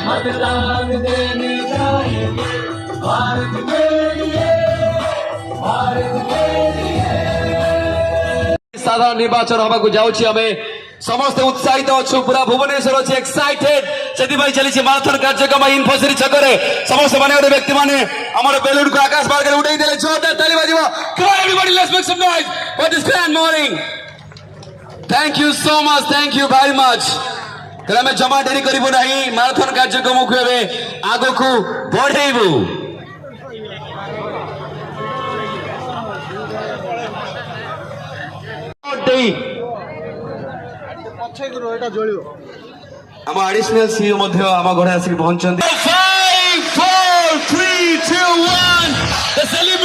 मतदान देने जाएंगे भारत के लिए, भारत के लिए। साधारण निर्वाचन हवाक जाऊँगी आम समस्ते उत्साहित अच्छु पूरा भुवनेश्वर अच्छे एक्साइटेड से चली माराथन कार्यक्रम इनफोसिटी छकरे समस्त माने व्यक्ति माने आमर बेलून को आकाश मार्ग में उड़ाई देले जोरदार ताली बाजिबो come on everybody let's make some noise for this grand morning thank you so much thank you very much तेरा में जमा डेरी करिबो नाही माराथन कार्यक्रम को एबे आगो को बढ़ेबो आम एडिशनल सीईओ मध्य आम घरे आसिक पहुंचंती 5 4 3 2 1 the celebration